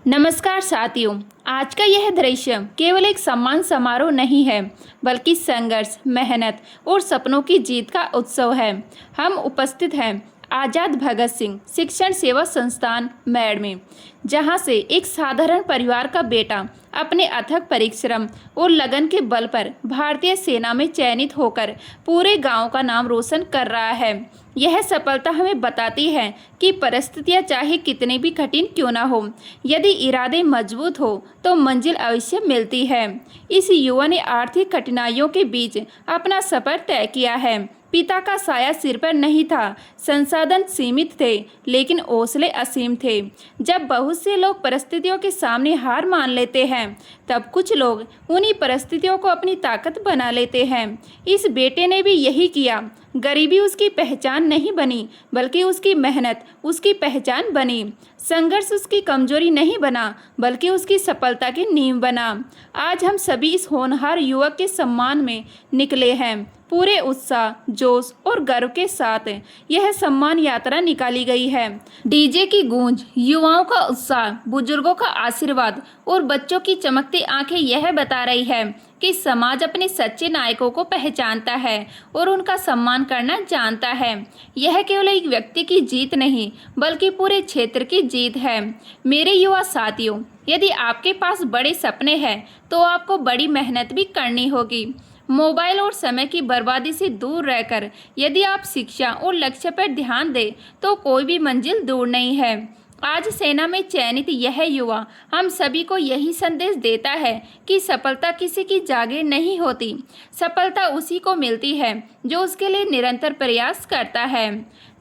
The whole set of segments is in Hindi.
नमस्कार साथियों। आज का यह दृश्य केवल एक सम्मान समारोह नहीं है, बल्कि संघर्ष, मेहनत और सपनों की जीत का उत्सव है। हम उपस्थित हैं आज़ाद भगत सिंह शिक्षण सेवा संस्थान मेड में, जहां से एक साधारण परिवार का बेटा अपने अथक परिश्रम और लगन के बल पर भारतीय सेना में चयनित होकर पूरे गांव का नाम रोशन कर रहा है। यह सफलता हमें बताती है कि परिस्थितियां चाहे कितनी भी कठिन क्यों ना हो, यदि इरादे मजबूत हो तो मंजिल अवश्य मिलती है। इस युवा ने आर्थिक कठिनाइयों के बीच अपना सफर तय किया है। पिता का साया सिर पर नहीं था, संसाधन सीमित थे, लेकिन हौसले असीम थे। जब बहुत से लोग परिस्थितियों के सामने हार मान लेते हैं, तब कुछ लोग उन्हीं परिस्थितियों को अपनी ताकत बना लेते हैं। इस बेटे ने भी यही किया। गरीबी उसकी पहचान नहीं बनी, बल्कि उसकी मेहनत उसकी पहचान बनी। संघर्ष उसकी कमजोरी नहीं बना, बल्कि उसकी सफलता की नींव बना। आज हम सभी इस होनहार युवक के सम्मान में निकले हैं। पूरे उत्साह, जोश और गर्व के साथ यह सम्मान यात्रा निकाली गई है। डीजे की गूंज, युवाओं का उत्साह, बुजुर्गों का आशीर्वाद और बच्चों की चमकती आंखें यह बता रही है कि समाज अपने सच्चे नायकों को पहचानता है और उनका सम्मान करना जानता है। यह केवल एक व्यक्ति की जीत नहीं, बल्कि पूरे क्षेत्र की जीत है। मेरे युवा साथियों, यदि आपके पास बड़े सपने हैं तो आपको बड़ी मेहनत भी करनी होगी। मोबाइल और समय की बर्बादी से दूर रहकर यदि आप शिक्षा और लक्ष्य पर ध्यान दें तो कोई भी मंजिल दूर नहीं है। आज सेना में चयनित यह युवा हम सभी को यही संदेश देता है कि सफलता किसी की जागीर नहीं होती। सफलता उसी को मिलती है जो उसके लिए निरंतर प्रयास करता है।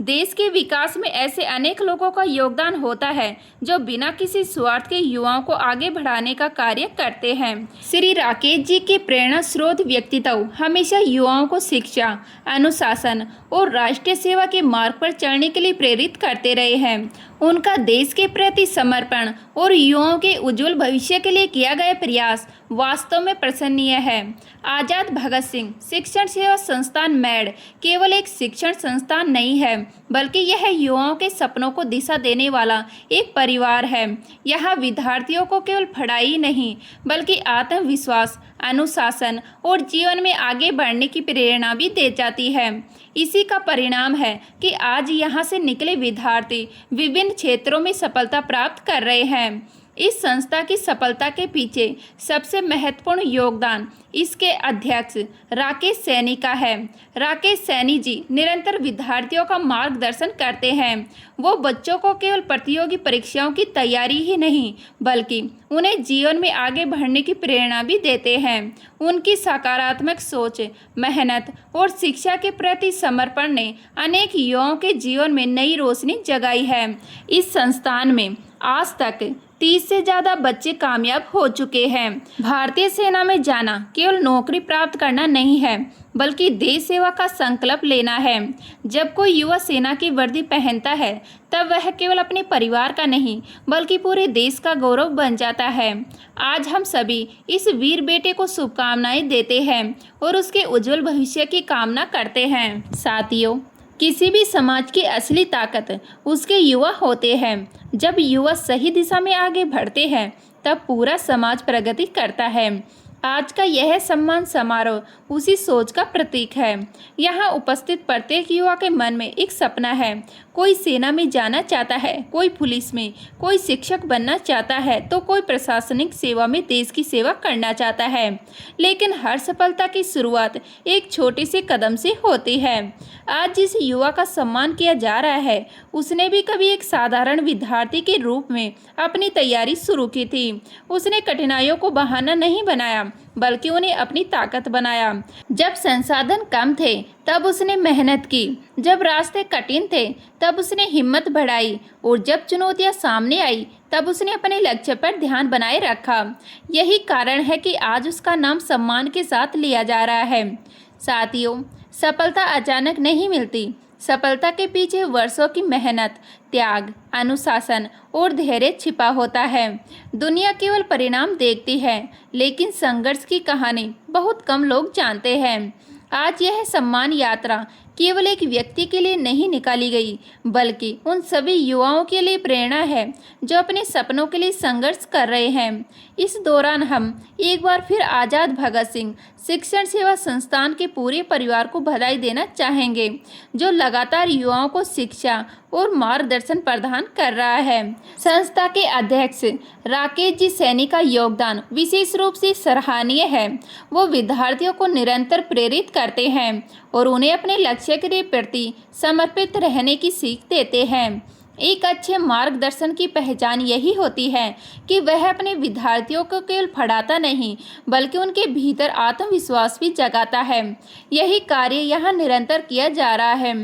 देश के विकास में ऐसे अनेक लोगों का योगदान होता है जो बिना किसी स्वार्थ के युवाओं को आगे बढ़ाने का कार्य करते हैं। श्री राकेश जी के प्रेरणा स्रोत व्यक्तित्व हमेशा युवाओं को शिक्षा, अनुशासन और राष्ट्रीय सेवा के मार्ग पर चलने के लिए प्रेरित करते रहे हैं। उनका देश के प्रति समर्पण और युवाओं के उज्जवल भविष्य के लिए किया गया प्रयास वास्तव में प्रशंसनीय है। आज़ाद भगत सिंह शिक्षण सेवा संस्थान मेड केवल एक शिक्षण संस्थान नहीं है, बल्कि यह युवाओं के सपनों को दिशा देने वाला एक परिवार है। यहाँ विद्यार्थियों को केवल पढ़ाई नहीं, बल्कि आत्मविश्वास, अनुशासन और जीवन में आगे बढ़ने की प्रेरणा भी दे जाती है। इसी का परिणाम है कि आज यहाँ से निकले विद्यार्थी विभिन्न क्षेत्रों में सफलता प्राप्त कर रहे हैं। इस संस्था की सफलता के पीछे सबसे महत्वपूर्ण योगदान इसके अध्यक्ष राकेश सैनी का है। राकेश सैनी जी निरंतर विद्यार्थियों का मार्गदर्शन करते हैं। वो बच्चों को केवल प्रतियोगी परीक्षाओं की तैयारी ही नहीं, बल्कि उन्हें जीवन में आगे बढ़ने की प्रेरणा भी देते हैं। उनकी सकारात्मक सोच, मेहनत और शिक्षा के प्रति समर्पण ने अनेक युवाओं के जीवन में नई रोशनी जगाई है। इस संस्थान में आज तक 30 से ज़्यादा बच्चे कामयाब हो चुके हैं। भारतीय सेना में जाना केवल नौकरी प्राप्त करना नहीं है, बल्कि देश सेवा का संकल्प लेना है। जब कोई युवा सेना की वर्दी पहनता है, तब वह केवल अपने परिवार का नहीं, बल्कि पूरे देश का गौरव बन जाता है। आज हम सभी इस वीर बेटे को शुभकामनाएं देते हैं और उसके उज्जवल भविष्य की कामना करते हैं। साथियों, किसी भी समाज की असली ताकत उसके युवा होते हैं। जब युवा सही दिशा में आगे बढ़ते हैं, तब पूरा समाज प्रगति करता है। आज का यह सम्मान समारोह उसी सोच का प्रतीक है। यहाँ उपस्थित प्रत्येक युवा के मन में एक सपना है। कोई सेना में जाना चाहता है, कोई पुलिस में, कोई शिक्षक बनना चाहता है, तो कोई प्रशासनिक सेवा में देश की सेवा करना चाहता है। लेकिन हर सफलता की शुरुआत एक छोटे से कदम से होती है। आज जिस युवा का सम्मान किया जा रहा है, उसने भी कभी एक साधारण विद्यार्थी के रूप में अपनी तैयारी शुरू की थी। उसने कठिनाइयों को बहाना नहीं बनाया, बल्कि उन्हें अपनी ताकत बनाया। जब संसाधन कम थे, तब उसने मेहनत की। जब रास्ते कठिन थे, तब उसने हिम्मत बढ़ाई, और जब चुनौतियां सामने आई, तब उसने अपने लक्ष्य पर ध्यान बनाए रखा। यही कारण है कि आज उसका नाम सम्मान के साथ लिया जा रहा है। साथियों, सफलता अचानक नहीं मिलती। सफलता के पीछे वर्षों की मेहनत, त्याग, अनुशासन और धैर्य छिपा होता है। दुनिया केवल परिणाम देखती है, लेकिन संघर्ष की कहानी बहुत कम लोग जानते हैं। आज यह सम्मान यात्रा केवल एक व्यक्ति के लिए नहीं निकाली गई, बल्कि उन सभी युवाओं के लिए प्रेरणा है जो अपने सपनों के लिए संघर्ष कर रहे हैं। इस दौरान हम एक बार फिर आज़ाद भगत सिंह शिक्षण सेवा संस्थान के पूरे परिवार को बधाई देना चाहेंगे, जो लगातार युवाओं को शिक्षा और मार्गदर्शन प्रदान कर रहा है। संस्था के अध्यक्ष राकेश जी सैनी का योगदान विशेष रूप से सराहनीय है। वो विद्यार्थियों को निरंतर प्रेरित करते हैं और उन्हें अपने लक्ष्य के प्रति समर्पित रहने की सीख देते हैं। एक अच्छे मार्गदर्शन की पहचान यही होती है कि वह अपने विद्यार्थियों को केवल पढ़ाता नहीं, बल्कि उनके भीतर आत्मविश्वास भी जगाता है। यही कार्य यहाँ निरंतर किया जा रहा है।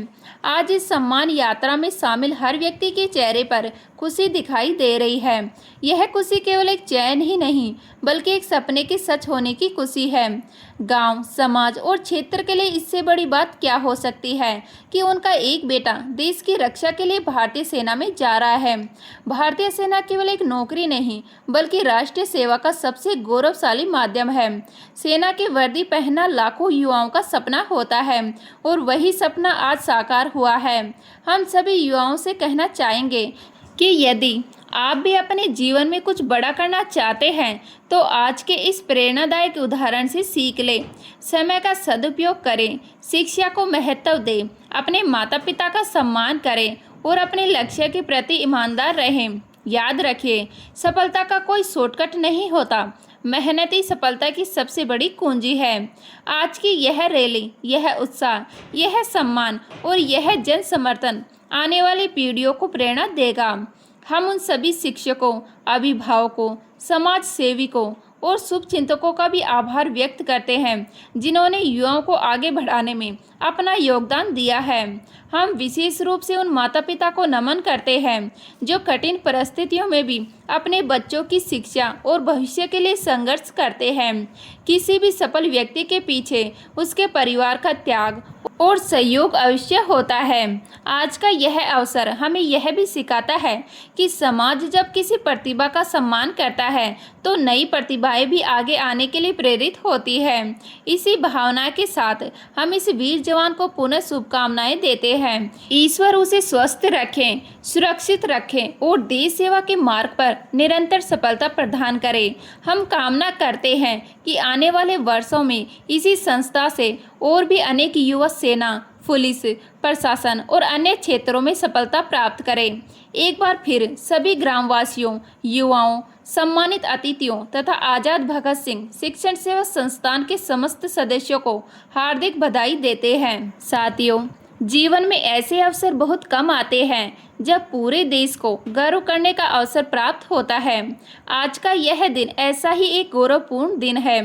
आज इस सम्मान यात्रा में शामिल हर व्यक्ति के चेहरे पर खुशी दिखाई दे रही है। यह खुशी केवल एक चैन ही नहीं, बल्कि एक सपने के सच होने की खुशी है। गांव, समाज और क्षेत्र के लिए इससे बड़ी बात क्या हो सकती है कि उनका एक बेटा देश की रक्षा के लिए भारतीय सेना में जा रहा है। भारतीय सेना केवल एक नौकरी नहीं, बल्कि राष्ट्रीय सेवा का सबसे गौरवशाली माध्यम है। सेना की वर्दी पहनना लाखों युवाओं का सपना होता है और वही सपना आज साकार हुआ है। हम सभी युवाओं से कहना चाहेंगे कि यदि आप भी अपने जीवन में कुछ बड़ा करना चाहते हैं तो आज के इस प्रेरणादायक उदाहरण से सीख लें। समय का सदुपयोग करें, शिक्षा को महत्व दें, अपने माता पिता का सम्मान करें और अपने लक्ष्य के प्रति ईमानदार रहें। याद रखिए, सफलता का कोई शॉर्टकट नहीं होता। मेहनत ही सफलता की सबसे बड़ी कुंजी है। आज की यह रैली, यह उत्साह, यह सम्मान और यह जन समर्थन आने वाली पीढ़ियों को प्रेरणा देगा। हम उन सभी शिक्षकों, अभिभावकों, समाज सेविकों और शुभचिंतकों का भी आभार व्यक्त करते हैं जिन्होंने युवाओं को आगे बढ़ाने में अपना योगदान दिया है। हम विशेष रूप से उन माता पिता को नमन करते हैं जो कठिन परिस्थितियों में भी अपने बच्चों की शिक्षा और भविष्य के लिए संघर्ष करते हैं। किसी भी सफल व्यक्ति के पीछे उसके परिवार का त्याग और सहयोग अवश्य होता है। आज का यह अवसर हमें यह भी सिखाता है कि समाज जब किसी प्रतिभा का सम्मान करता है तो नई प्रतिभाएं भी आगे आने के लिए प्रेरित होती है। इसी भावना के साथ हम इस वीर जवान को पुनः शुभकामनाएं देते हैं। ईश्वर उसे स्वस्थ रखें, सुरक्षित रखें और देश सेवा के मार्ग पर निरंतर सफलता प्रदान करें। हम कामना करते हैं कि आने वाले वर्षों में इसी संस्था से और भी अनेक युवा सेना, पुलिस, प्रशासन और अन्य क्षेत्रों में सफलता प्राप्त करें। एक बार फिर सभी ग्रामवासियों, युवाओं, सम्मानित अतिथियों तथा आज़ाद भगत सिंह शिक्षण सेवा संस्थान के समस्त सदस्यों को हार्दिक बधाई देते हैं। साथियों, जीवन में ऐसे अवसर बहुत कम आते हैं जब पूरे देश को गर्व करने का अवसर प्राप्त होता है। आज का यह दिन ऐसा ही एक गौरवपूर्ण दिन है।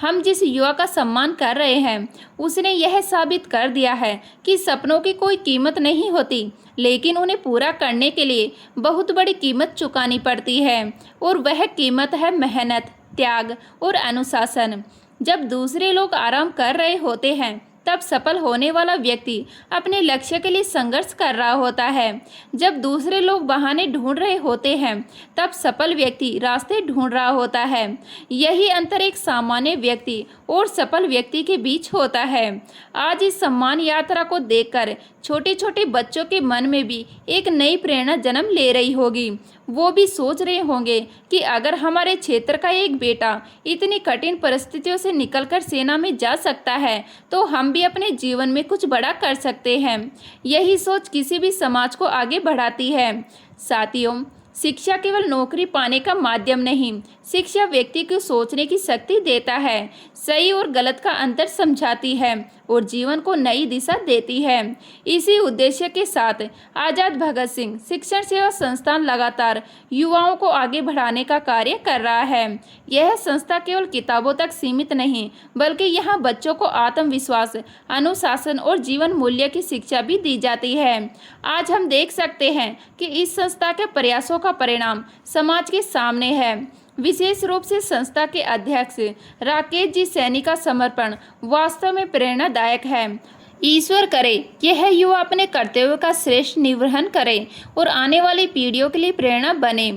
हम जिस युवा का सम्मान कर रहे हैं उसने यह साबित कर दिया है कि सपनों की कोई कीमत नहीं होती, लेकिन उन्हें पूरा करने के लिए बहुत बड़ी कीमत चुकानी पड़ती है और वह कीमत है मेहनत, त्याग और अनुशासन। जब दूसरे लोग आराम कर रहे होते हैं तब सफल होने वाला व्यक्ति अपने लक्ष्य के लिए संघर्ष कर रहा होता है। जब दूसरे लोग बहाने ढूंढ रहे होते हैं तब सफल व्यक्ति रास्ते ढूंढ रहा होता है। यही अंतर एक सामान्य व्यक्ति और सफल व्यक्ति के बीच होता है। आज इस सम्मान यात्रा को देखकर छोटे छोटे बच्चों के मन में भी एक नई प्रेरणा जन्म ले रही होगी। वो भी सोच रहे होंगे कि अगर हमारे क्षेत्र का एक बेटा इतनी कठिन परिस्थितियों से निकलकर सेना में जा सकता है तो हम भी अपने जीवन में कुछ बड़ा कर सकते हैं। यही सोच किसी भी समाज को आगे बढ़ाती है। साथियों, शिक्षा केवल नौकरी पाने का माध्यम नहीं, शिक्षा व्यक्ति को सोचने की शक्ति देता है, सही और गलत का अंतर समझाती है और जीवन को नई दिशा देती है। इसी उद्देश्य के साथ आज़ाद भगत सिंह शिक्षण सेवा संस्थान लगातार युवाओं को आगे बढ़ाने का कार्य कर रहा है। यह संस्था केवल किताबों तक सीमित नहीं, बल्कि यहाँ बच्चों को आत्मविश्वास, अनुशासन और जीवन मूल्य की शिक्षा भी दी जाती है। आज हम देख सकते हैं कि इस संस्था के प्रयासों का परिणाम समाज के सामने है। विशेष रूप से संस्था के अध्यक्ष राकेश जी सैनी का समर्पण वास्तव में प्रेरणादायक है। ईश्वर करे यह युवा अपने कर्तव्य का श्रेष्ठ निर्वहन करे और आने वाली पीढ़ियों के लिए प्रेरणा बने।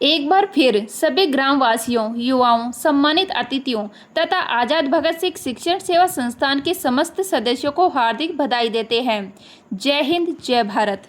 एक बार फिर सभी ग्रामवासियों, युवाओं, सम्मानित अतिथियों तथा आजाद भगत सिंह शिक्षण सेवा संस्थान के समस्त सदस्यों को हार्दिक बधाई देते हैं। जय हिंद, जय भारत।